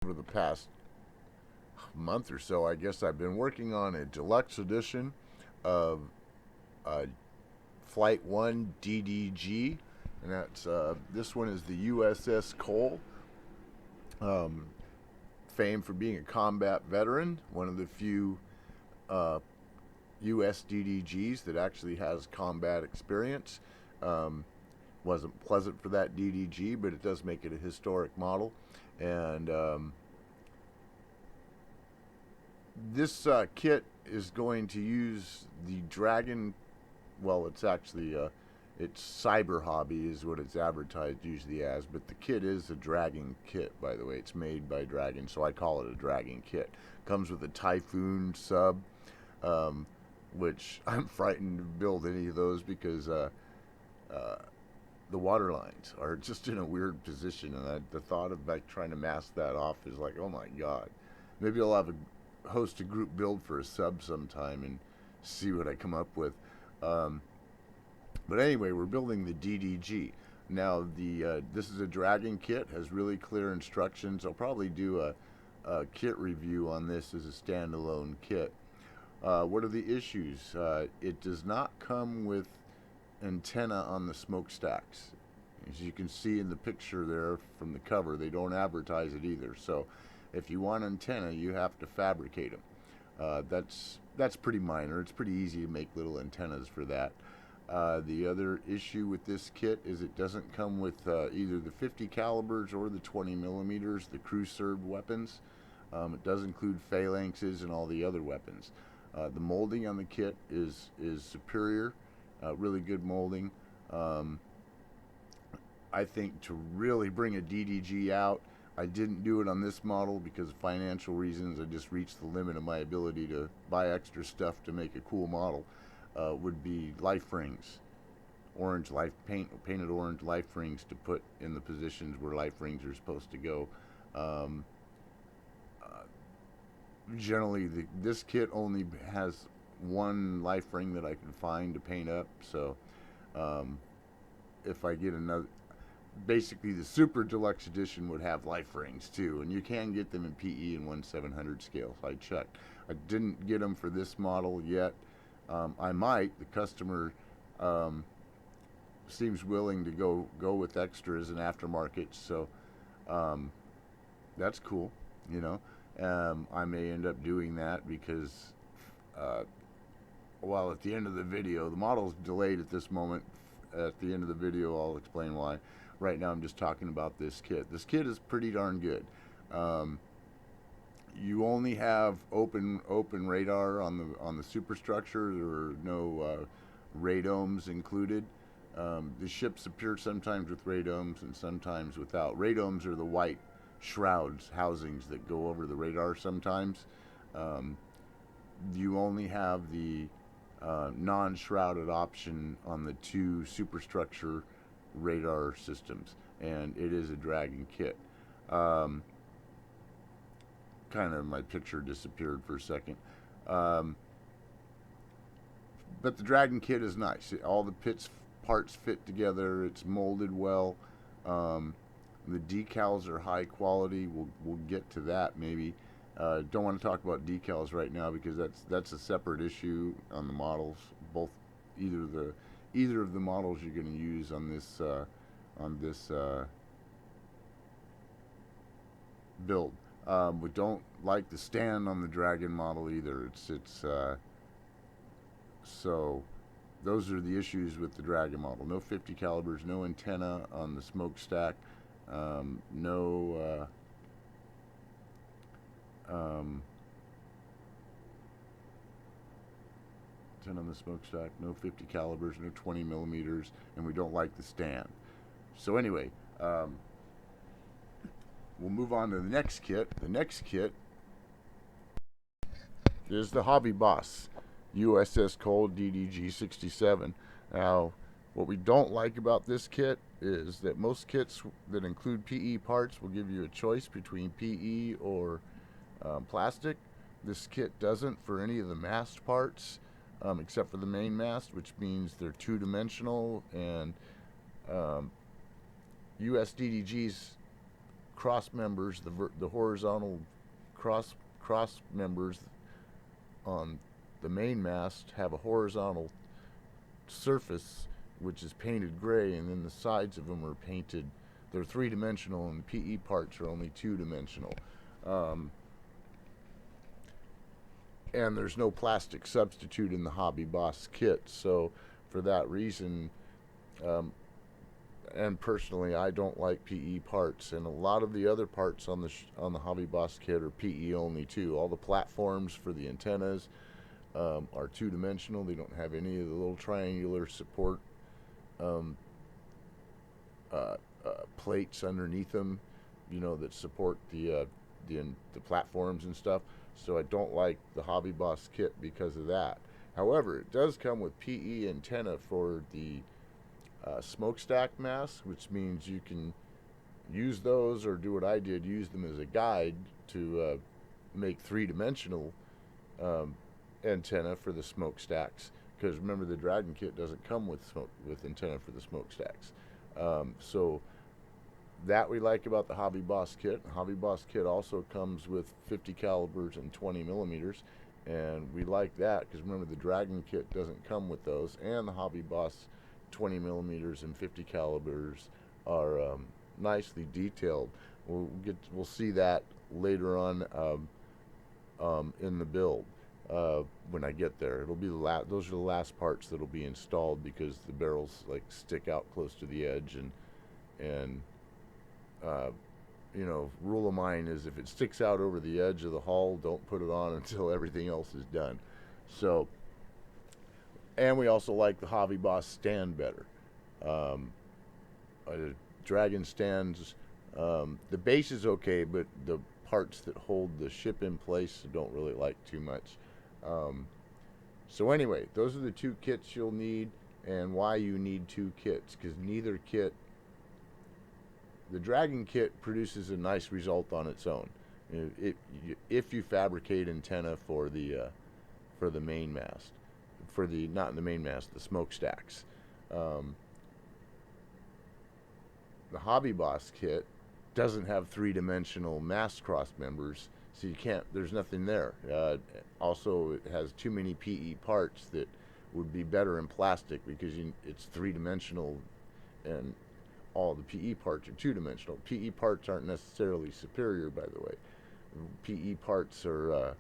Over the past month or so, I guess I've been working on a deluxe edition of uh, Flight 1 DDG, and that's this one is the USS Cole, um, famed for being a combat veteran, one of the few uh, US DDGs that actually has combat experience. Um, wasn't pleasant for that DDG, but it does make it a historic model, and this kit is going to use the Dragon. Well, it's actually it's Cyber Hobby is what it's advertised usually as, but the kit is a Dragon kit. By the way, it's made by Dragon, so I call it a Dragon kit. Comes with a Typhoon sub, um, which I'm frightened to build any of those because uh, the water lines are just in a weird position, and the thought of like trying to mask that off is like, oh my god. Maybe I'll have a host a group build for a sub sometime and see what I come up with. Um, but anyway, we're building the DDG. Now the this is a Dragon kit, has really clear instructions. I'll probably do a kit review on this as a standalone kit. What are the issues? It does not come with antenna on the smokestacks. As you can see in the picture there from the cover, they don't advertise it either. So if you want antenna, you have to fabricate them. That's pretty minor. It's pretty easy to make little antennas for that. The other issue with this kit is it doesn't come with either the 50 calibers or the 20 millimeters, the crew served weapons. It does include phalanxes and all the other weapons. The molding on the kit is superior, really good molding. Um, I think to really bring a DDG out, I didn't do it on this model because of financial reasons. I just reached the limit of my ability to buy extra stuff to make a cool model. Would be life rings, painted orange life rings to put in the positions where life rings are supposed to go. Um, uh, Generally, this kit only has one life ring that I can find to paint up. So um, if I get another, basically the super deluxe edition would have life rings too, and you can get them in PE and 1/700 scale. I checked. I didn't get them for this model yet. I might. The customer um, seems willing to go with extras and aftermarket, so um, that's cool. You know, I may end up doing that because uh, well, at the end of the video, the model's delayed at this moment. At the end of the video, I'll explain why. Right now, I'm just talking about this kit. This kit is pretty darn good. Um, you only have open radar on the superstructure. There are no radomes included. The ships appear sometimes with radomes and sometimes without. Radomes are the white shrouds, housings that go over the radar sometimes. Um, you only have the non-shrouded option on the two superstructure radar systems, and it is a Dragon kit. Um, Kind of my picture disappeared for a second. Um, but the Dragon kit is nice. All the parts fit together. It's molded well. Um, the decals are high quality. We'll get to that maybe. Don't want to talk about decals right now because that's a separate issue on the models. Both either of the models you're going to use on this build. We don't like the stand on the Dragon model either. So those are the issues with the Dragon model. No 50 calibers, no antenna on the smokestack, no antenna on the smokestack, no 50 calibers, no 20 millimeters, and we don't like the stand. So anyway, we'll move on to the next kit. The next kit is the Hobby Boss USS Cole DDG 67. Now, what we don't like about this kit is that most kits that include PE parts will give you a choice between PE or plastic. This kit doesn't for any of the mast parts, except for the main mast, which means they're two-dimensional, and US DDGs cross members, the horizontal cross members on the main mast have a horizontal surface which is painted gray, and then the sides of them are painted. They're three-dimensional, and the PE parts are only two-dimensional. And there's no plastic substitute in the Hobby Boss kit, so for that reason, and personally, I don't like PE parts, and a lot of the other parts on the Hobby Boss kit are PE only too. All the platforms for the antennas are two-dimensional. They don't have any of the little triangular support plates underneath them, that support the platforms and stuff. So I don't like the Hobby Boss kit because of that. However, it does come with PE antenna for the smokestack masts, which means you can use those, or do what I did, use them as a guide to make three-dimensional antenna for the smokestacks. Because remember, the Dragon kit doesn't come with antenna for the smokestacks. So that we like about the Hobby Boss kit. The Hobby Boss kit also comes with 50 calibers and 20 millimeters, and we like that because remember, the Dragon kit doesn't come with those, and the Hobby Boss 20 millimeters and 50 calibers are nicely detailed. We'll see that later on in the build when I get there. It'll be those are the last parts that'll be installed, because the barrels stick out close to the edge, and rule of mine is if it sticks out over the edge of the hull, don't put it on until everything else is done. So, and we also like the Hobby Boss stand better. Dragon stands, the base is okay, but the parts that hold the ship in place I don't really like too much. So anyway, those are the two kits you'll need, and why you need two kits, because neither kit, the Dragon kit produces a nice result on its own if you fabricate antenna for the main mast, not the main mast, the smokestacks. The Hobby Boss kit doesn't have three-dimensional mast cross members, so there's nothing there. Also, it has too many PE parts that would be better in plastic, because it's three-dimensional, and all the PE parts are two-dimensional. PE parts aren't necessarily superior, by the way. PE parts are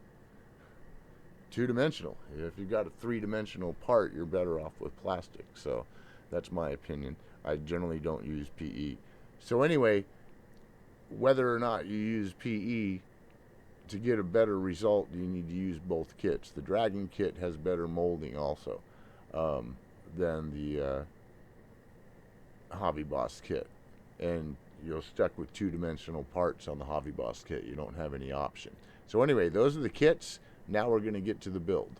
two-dimensional. If you've got a three-dimensional part, you're better off with plastic. So that's my opinion. I generally don't use PE. So anyway, whether or not you use PE, to get a better result, you need to use both kits. The Dragon kit has better molding also than the Hobby Boss kit, and you're stuck with two-dimensional parts on the Hobby Boss kit. You don't have any option. So anyway, those are the kits. Now we're going to get to the build.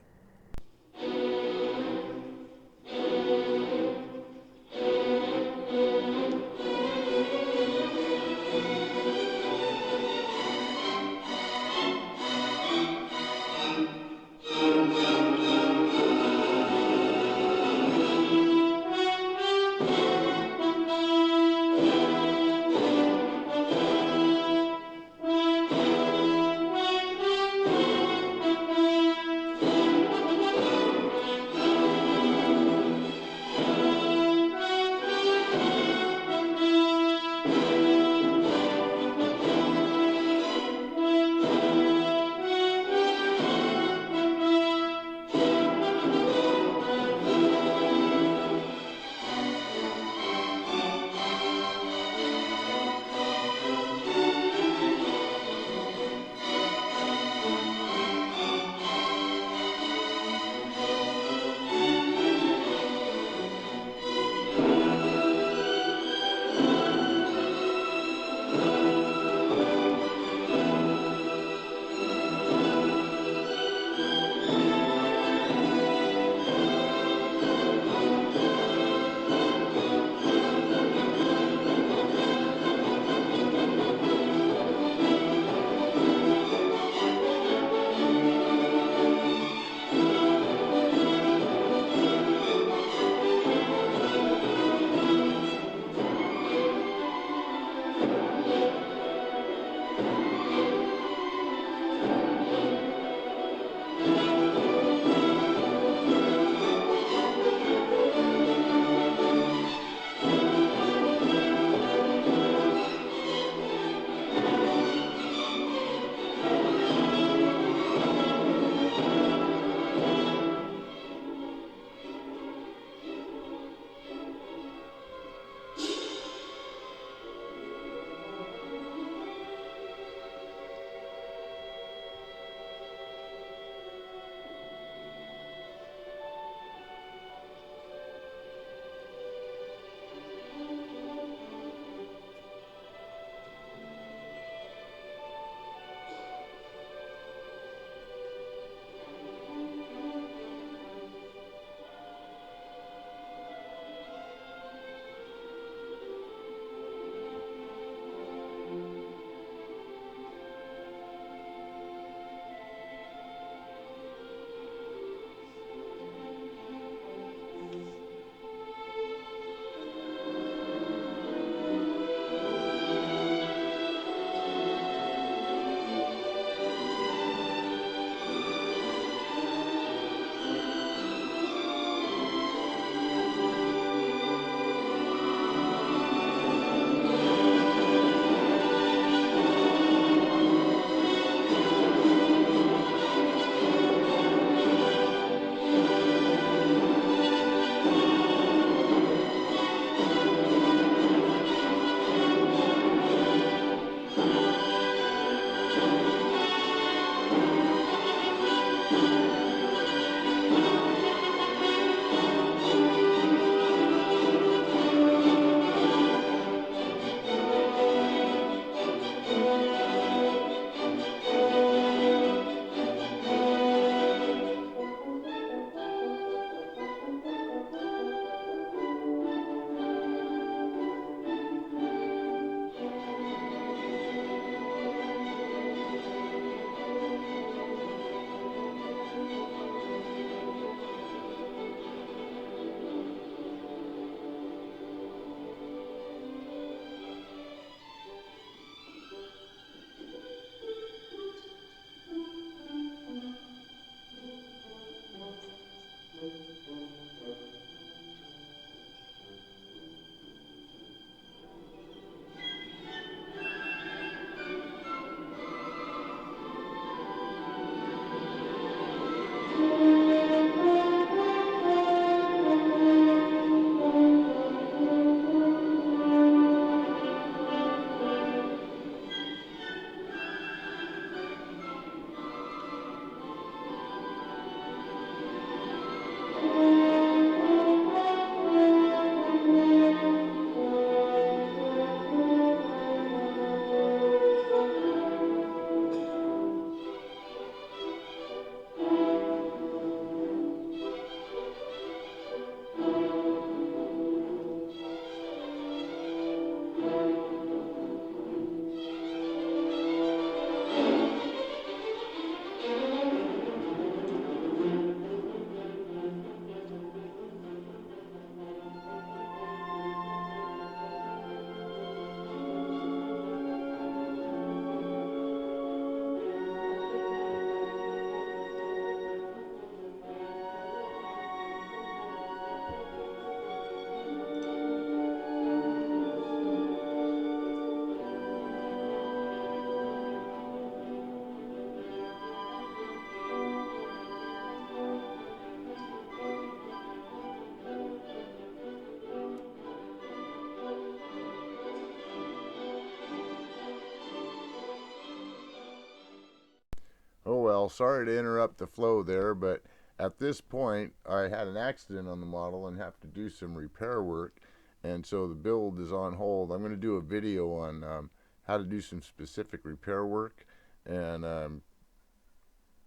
sorry to interrupt the flow there, but at this point, I had an accident on the model and have to do some repair work, and so the build is on hold. I'm going to do a video on how to do some specific repair work, and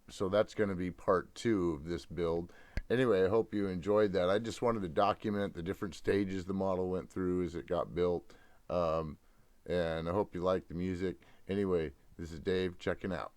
so that's going to be part 2 of this build. Anyway, I hope you enjoyed that. I just wanted to document the different stages the model went through as it got built, and I hope you liked the music. Anyway, this is Dave checking out.